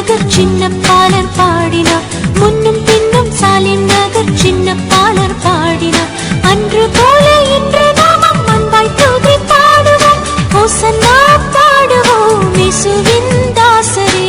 நகர் சின்ன பாலர் பாடினார். முன்னும் பின்னும் சாலிம் நகர் சின்ன பாலர் பாடினார். அன்று போல இன்று நாமும் அன்பாய் துதி பாடுவோம். ஹோசன்னா பாடுவோம் இயேசுவின் தாசரே.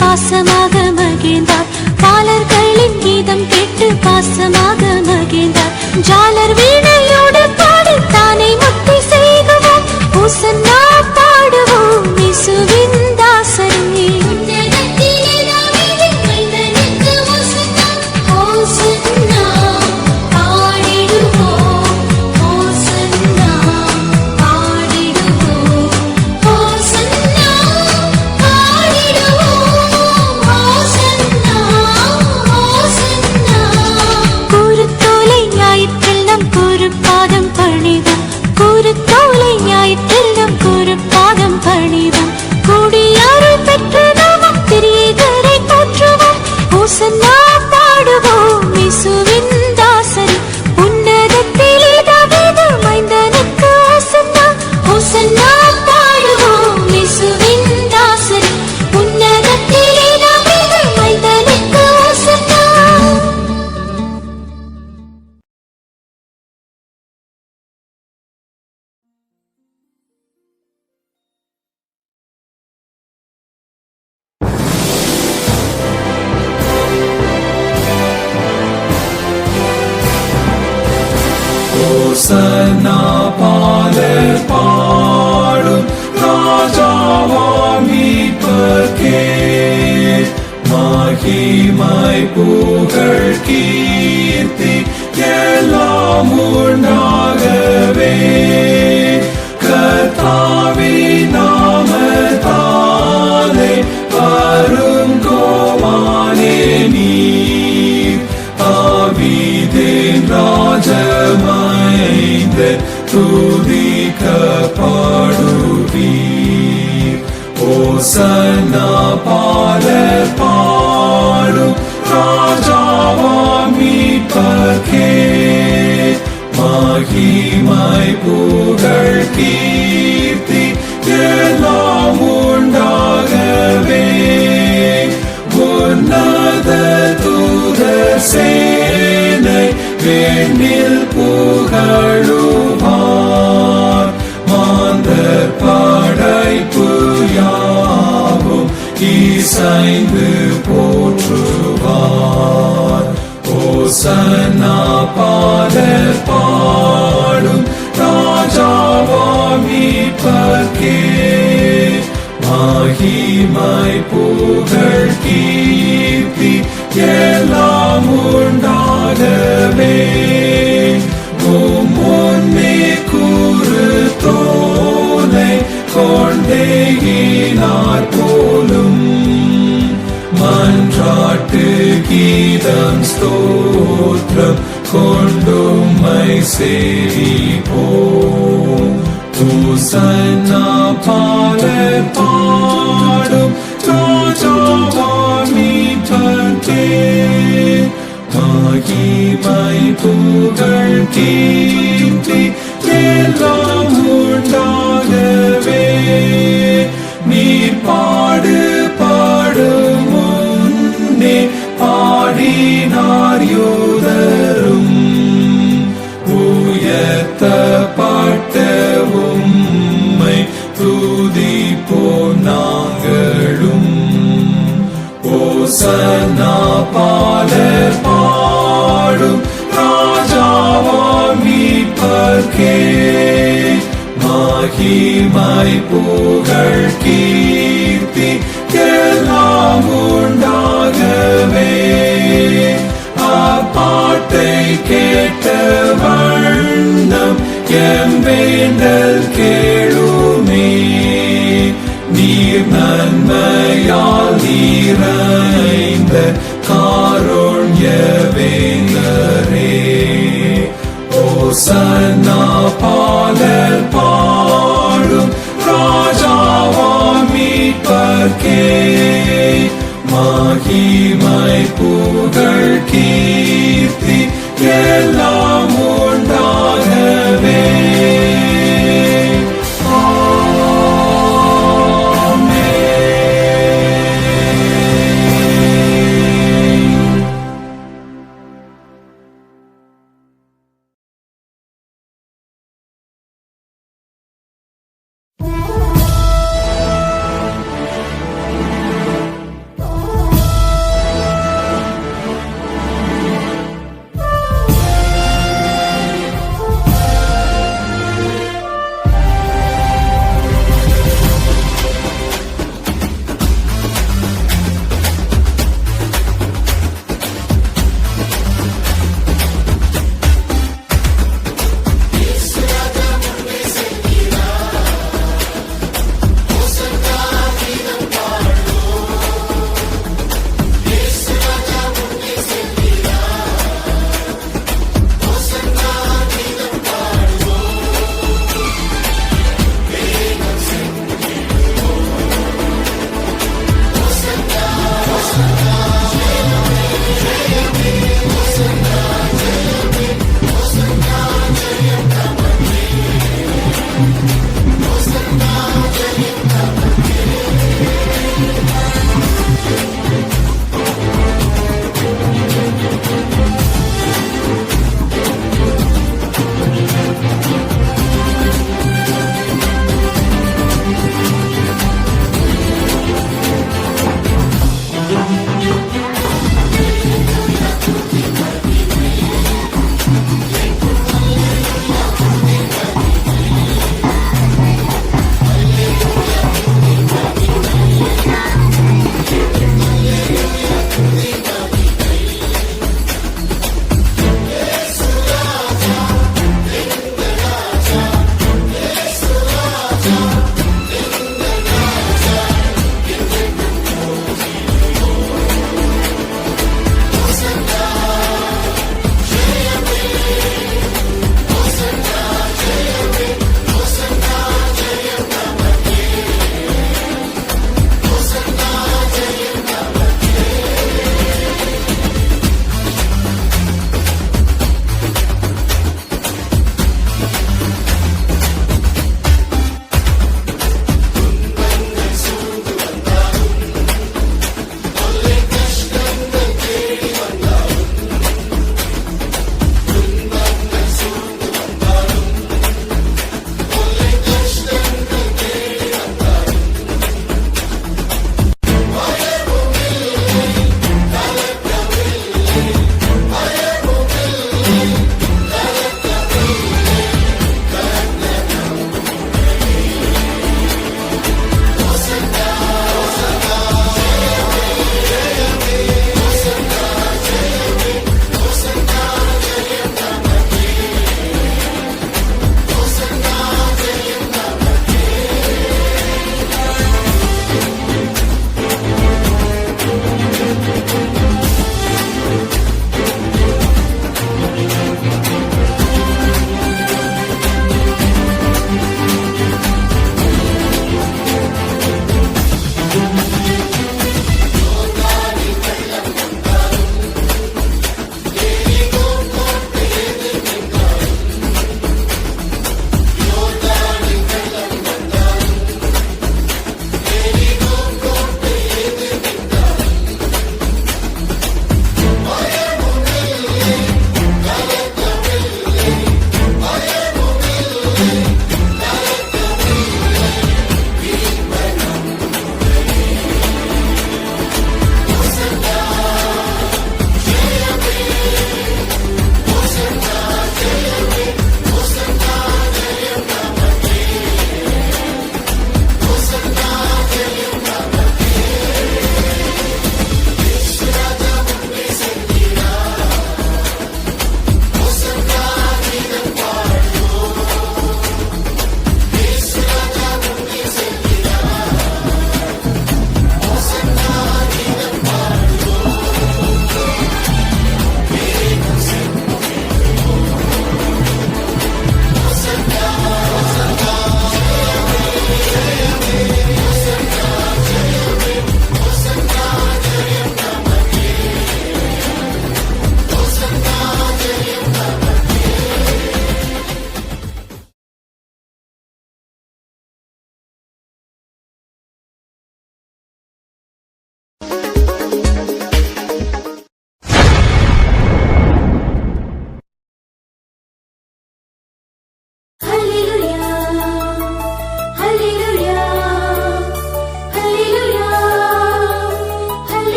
பாசமாக மகிழ்ந்தார். பாலர்களின் கீதம் கேட்டு பாசமாக மகிழ்ந்தார். ஜாலர் வீணையோடு பாடி தானே முக்தி செய்குவோம். ஹோசன்னா பாடுவோம் இயேசுவின் தாசரே. ஹோசன்னா பாலர் பாடும் ராஜாவாம் மீட்பர்க்கே மகிமை புகழ் கீர்த்தி எல்லாம் உண்டாகவே. கர்த்தாவின் நாமத்தாலே வருங்கோவானே நீர். தாவீதின் ராஜமைந்தர் துதிக்கப்படுவீர். ஹோசன்னா பாலர் பாடும் ராஜாவாம் மீட்பர்க்கே மகிமை புகழ் கீர்த்தி எல்லாம் உண்டாகவே. உன்னத தூதர் சேனை விண்ணில் புகழுவார். மாந்தர் படைப்பு யாவும் இசைந்து போற்றுவார். ஹோசன்னா பாலர் பாடும் ராஜாவாம் மீட்பர்க்கே மகிமை புகழ் கீர்த்தி எல்லாம் உண்டாகவே. முன்னே கூறு தோலை கொண்டேகினார் போலும் மண் மன்றாட்டு கீதம் ஸ்தோத்திரம் கொண்டும்மை சேவிப்போம். தூசன்னா பாலர் பாடும் ராஜாவாம் மீட்பர்க்கே மகிமை புகழ் கீர்த்தி எல்லாம் உண்டாகவே. நீர் பாடும் முன்னே பாடினார் யூதரும் உயர்த்தப்பட்ட உம்மை துதிப்போம் நாங்களும். ஓசன்னா பாலர் பாடும் ராஜாவாம் மீட்பர்க்கே மகிமை புகழ் கீர்த்தி எல்லாம் உண்டாகவே. அப்பாட்டை கேட்ட வண்ணம் எம் வேண்டல் கேளுமே. நீர் நன்மையால் நிறைந்த காருண்ய வேந்தரே. ஓசன்னா பாலர் பாடும் ராஜாவாம் மீட்பர்க்கே மகிமை புகழ் கீர்த்தி எல்லாம் உண்டாகவே.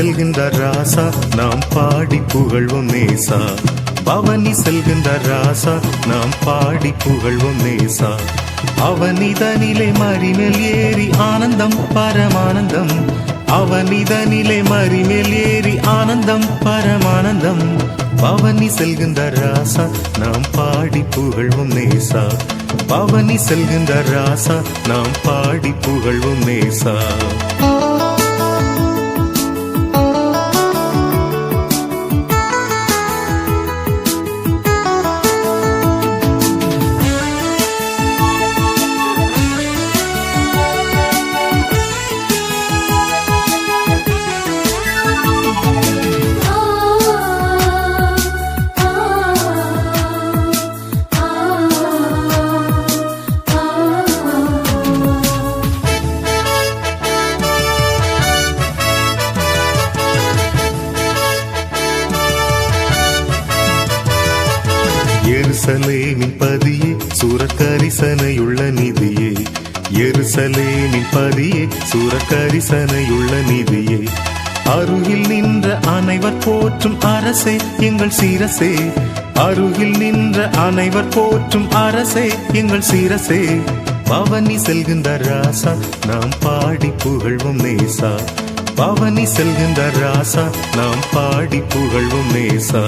செல்கின்ற ராசா நாம் பாடி புகழ்வோம் நேசா. பவனி செல்கின்ற ராசா நாம் பாடி புகழ்வோம் நேசா. அவனிதனிலே மறிமேல் ஏறி ஆனந்தம் பரமானந்தம். அவனிதனிலே மறிமேல் ஏறி ஆனந்தம் பரமானந்தம். பவனி செல்கின்ற ராசா நாம் பாடி புகழ்வோம் நேசா. பவனி செல்கின்ற ராசா நாம் பாடி புகழ்வோம் நேசா. எருசலேமின் பதியே சூரக்கரிசனையுள்ள நிதியே. எருசலேமின் பதியே சூரக்கரிசனையுள்ள நிதியே. அருகில் நின்ற அனைவர் போற்றும் அரசே எங்கள் சிரசே. அருகில் நின்ற அனைவர் போற்றும் அரசே எங்கள் சிரசே. பவனி செல்கின்ற ராசா நாம் பாடி புகழ்வோம் நேசா. பவனி செல்கின்ற ராசா நாம் பாடி புகழ்வோம் நேசா.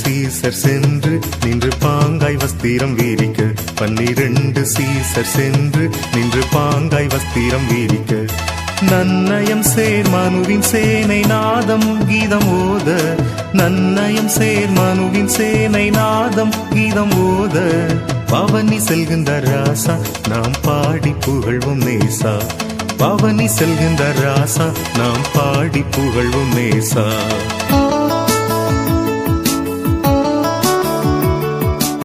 சீசர் சென்று நின்று பாங்காய் வஸ்திரம் வீரிக்க. 12 சீசர் சென்று நின்று பாங்காய் வஸ்திரம் வீரிக்க. நன்னயம் சேர் மனுவின் சேனை நாதம் கீதம் ஓத. நன்னயம் சேர் மனுவின் சேனை நாதம் கீதம் ஓத. பவனி செல்கின்ற ராசா நாம் பாடி புகழ்வோம் நேசா. பவனி செல்கின்ற ராசா நாம் பாடி புகழ்வோம் நேசா.